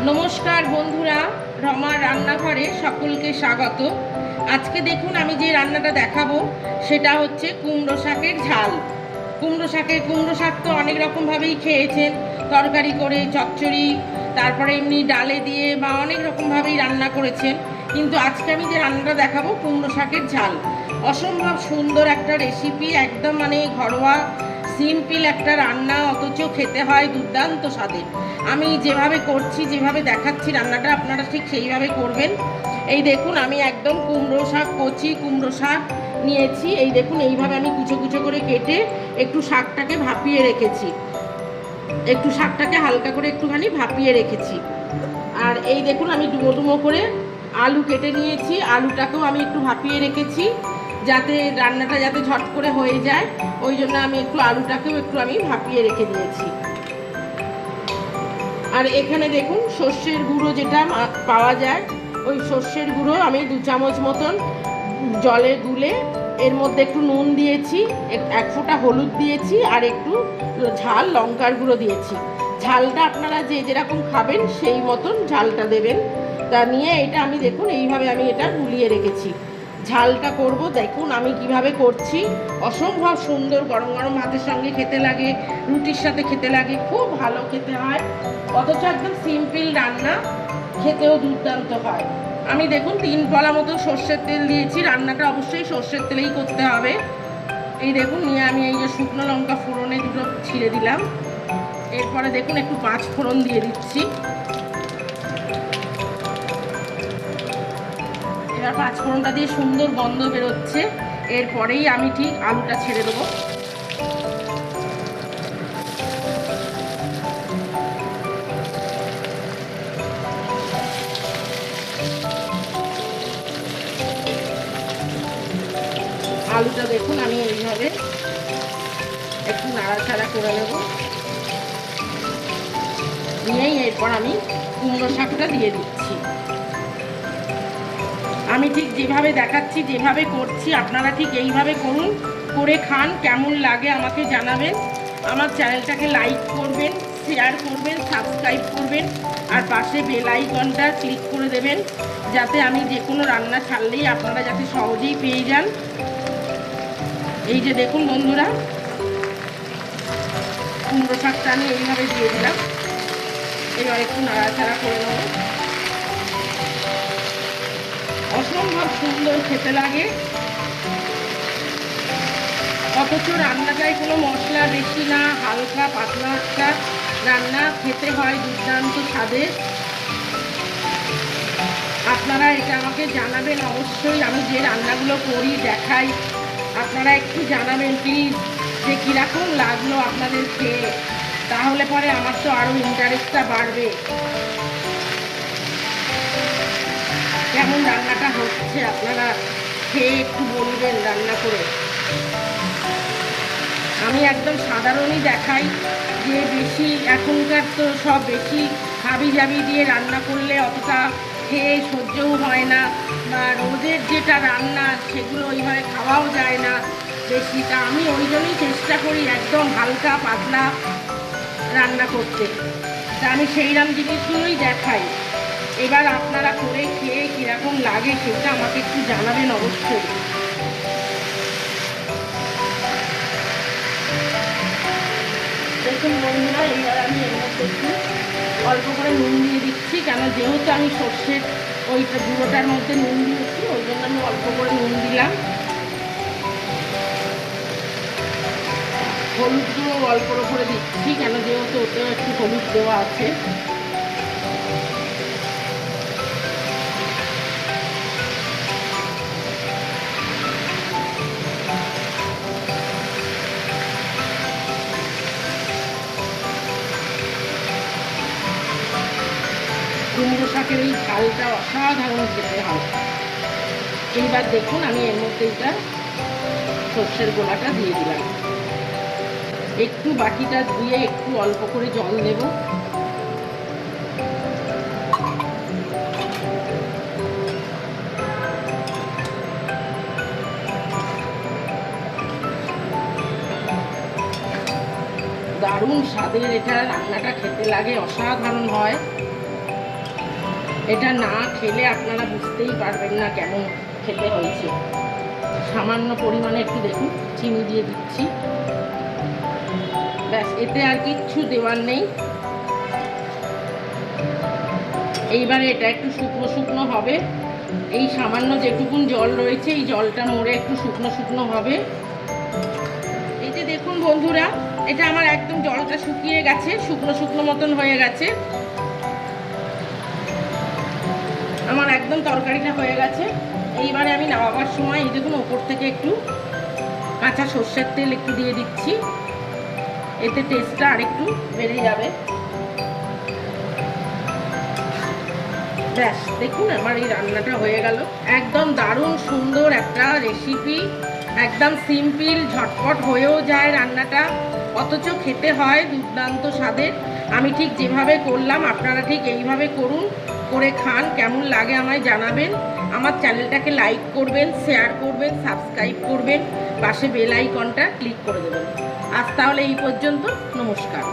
নমস্কার বন্ধুরা, রমার রান্নাঘরে সকলকে স্বাগত। আজকে দেখুন আমি যে রান্নাটা দেখাবো সেটা হচ্ছে কুমড়ো শাকের ঝাল। কুমড়ো শাক তো অনেক রকমভাবেই খেয়েছেন, তরকারি করে, চচ্চড়ি, তারপরে এমনি ডালে দিয়ে বা অনেক রকমভাবেই রান্না করেছেন। কিন্তু আজকে আমি যে রান্নাটা দেখাবো কুমড়ো শাকের ঝাল, অসম্ভব সুন্দর একটা রেসিপি, একদম মানে ঘরোয়া সিম্পল একটা রান্না, অথচ খেতে হয় দুর্দান্ত স্বাদের। আমি যেভাবে করছি, যেভাবে দেখাচ্ছি রান্নাটা, আপনারা ঠিক সেইভাবে করবেন। এই দেখুন আমি একদম কচি কুমড়ো শাক নিয়েছি। এই দেখুন এইভাবে আমি কুচো কুচো করে কেটে একটু শাকটাকে ভাপিয়ে রেখেছি, একটু শাকটাকে হালকা করে একটুখানি ভাপিয়ে রেখেছি। আর এই দেখুন আমি ডুমো ডুমো করে আলু কেটে নিয়েছি, আলুটাকেও আমি একটু ভাপিয়ে রেখেছি যাতে রান্নাটা যাতে ঝট করে হয়ে যায়, ওই জন্য আমি আলুটাকেও একটু ভাপিয়ে রেখে দিয়েছি। আর এখানে দেখুন সর্ষের গুঁড়ো যেটা পাওয়া যায়, ওই সর্ষের গুঁড়ো আমি 2 চামচ মতন জলে গুলে এর মধ্যে একটু নুন দিয়েছি, 1 ফোঁটা হলুদ দিয়েছি, আর একটু ঝাল লঙ্কার গুঁড়ো দিয়েছি। ঝালটা আপনারা যে যেরকম খাবেন সেই মতন ঝালটা দেবেন। তা নিয়ে এটা আমি দেখুন এইভাবে আমি এটা গুলিয়ে রেখেছি। ঝালটা করব, দেখুন আমি কিভাবে করছি। অসম্ভব সুন্দর, গরম গরম ভাতের সঙ্গে খেতে লাগে, রুটির সাথে খেতে লাগে, খুব ভালো খেতে হয়। অথচ একদম সিম্পল রান্না, খেতেও দুর্দান্ত হয়। আমি দেখুন 3 পলা মতো সর্ষের তেল দিয়েছি, রান্নাটা অবশ্যই সর্ষের তেলেই করতে হবে। এই দেখুন নিয়ে আমি এই যে শুকনো লঙ্কা ফোড়নে দুটো ছিঁড়ে দিলাম। এরপরে দেখুন একটু 5 ফোড়ন দিয়ে দিচ্ছি। এবার 5 ফোড়নটা দিয়ে সুন্দর গন্ধ বেরোচ্ছে, এরপরেই আমি ঠিক আলুটা ছেড়ে দেবো। আলুটা দেখুন আমি এইভাবে একটু নাড়াচাড়া করে নেব, নিয়েই এরপর আমি কুমড়ো শাকটা দিয়ে দিচ্ছি। আমি ঠিক যেভাবে দেখাচ্ছি, যেভাবে করছি, আপনারা ঠিক এইভাবে করুন, করে খান, কেমন লাগে আমাকে জানাবেন। আমার চ্যানেলটাকে লাইক করবেন, শেয়ার করবেন, সাবস্ক্রাইব করবেন, আর পাশে বেল আইকনটা ক্লিক করে দেবেন যাতে আমি যে কোনো রান্না ছাড়লেই আপনারা যাতে সহজেই পেয়ে যান। এই যে দেখুন বন্ধুরা, কুমড়ো শাকটা আমি এইভাবে দিয়ে দিলাম। এবার একটু নাড়াচাড়া করে নেব। অসম্ভব সুন্দর খেতে লাগে, অথচ রান্নাটায় কোনো মশলা বেশি না, হালকা পাতলা একটা রান্না, খেতে হয় দুর্দান্ত স্বাদের। আপনারা এটা আমাকে জানাবেন অবশ্যই, আমি যে রান্নাগুলো করি দেখাই, আপনারা একটু জানাবেন প্লিজ যে কীরকম লাগলো আপনাদের খেয়ে, তাহলে পরে আমার তো আরও ইন্টারেস্টটা বাড়বে। কেমন রান্নাটা হচ্ছে আপনারা খেয়ে একটু বলবেন রান্না করে। আমি একদম সাধারণই দেখাই, যে বেশি এখনকার তো সব বেশি হাবি জাবি দিয়ে রান্না করলে অতটা খেয়ে সহ্যও হয় না, বা রোজের যেটা রান্না সেগুলো ওইভাবে খাওয়াও যায় না বেশি। তা আমি ওই জন্যই চেষ্টা করি একদম হালকা পাতলা রান্না করতে। তা আমি সেইরকম জিনিসগুলোই দেখাই। এবার আপনারা করে খেয়ে কীরকম লাগে সেটা আমাকে একটু জানাবেন অবশ্যই। দেখুন বন্ধুরা, এইবার আমি এর মধ্যে একটু অল্প করে নুন দিয়ে দিচ্ছি, কেন যেহেতু আমি সর্ষের ওইটা গুঁড়োটার মধ্যে নুন দিয়েছি, ওই জন্য আমি অল্প করে নুন দিলাম। হলুদ গুঁড়ো অল্প করে দিচ্ছি, কেন যেহেতু ওতেও একটু হলুদ দেওয়া আছে। কুমড়ো শাকের এই ঝালটা অসাধারণ খেতে হয়। এইবার দেখুন আমি এর মধ্যে এটা সর্ষের গোলাটা দিয়ে দিলাম। একটু বাটিটা ধুয়ে একটু অল্প করে জল দেব। দারুণ স্বাদের এটা, রান্নাটা খেতে লাগে অসাধারণ হয়। এটা না খেলে আপনারা বুঝতেই পারবেন না কেমন খেতে হয়েছে। সামান্য পরিমাণে একটু দেখুন চিনি দিয়ে দিচ্ছি, ব্যাস, এতে আর কিচ্ছু দেওয়ার নেই। এইবারে এটা একটু শুকনো শুকনো হবে, এই সামান্য যেটুকুন জল রয়েছে এই জলটা মরে একটু শুকনো শুকনো হবে। এই যে দেখুন বন্ধুরা, এটা আমার একদম জলটা শুকিয়ে গেছে, শুকনো শুকনো মতন হয়ে গেছে, আমার একদম তরকারিটা হয়ে গেছে। এইবারে আমি নামাবার সময় এই দেখুন ওপর থেকে একটু কাঁচা সর্ষের তেল একটু দিয়ে দিচ্ছি, এতে টেস্টটা আরেকটু বেড়ে যাবে। ব্যাস দেখুন আমার এই রান্নাটা হয়ে গেল। একদম দারুণ সুন্দর একটা রেসিপি, একদম সিম্পল, ঝটপট হয়েও যায় রান্নাটা, অথচ খেতে হয় দুর্দান্ত স্বাদের। আমি ঠিক যেভাবে করলাম আপনারা ঠিক এইভাবে করুন, করে খান, কেমন লাগে আমায় জানাবেন। আমার চ্যানেলটাকে লাইক করবেন, শেয়ার করবেন, সাবস্ক্রাইব করবেন, পাশে বেল আইকনটা ক্লিক করে দেবেন। আজ তাহলে এই পর্যন্ত, নমস্কার।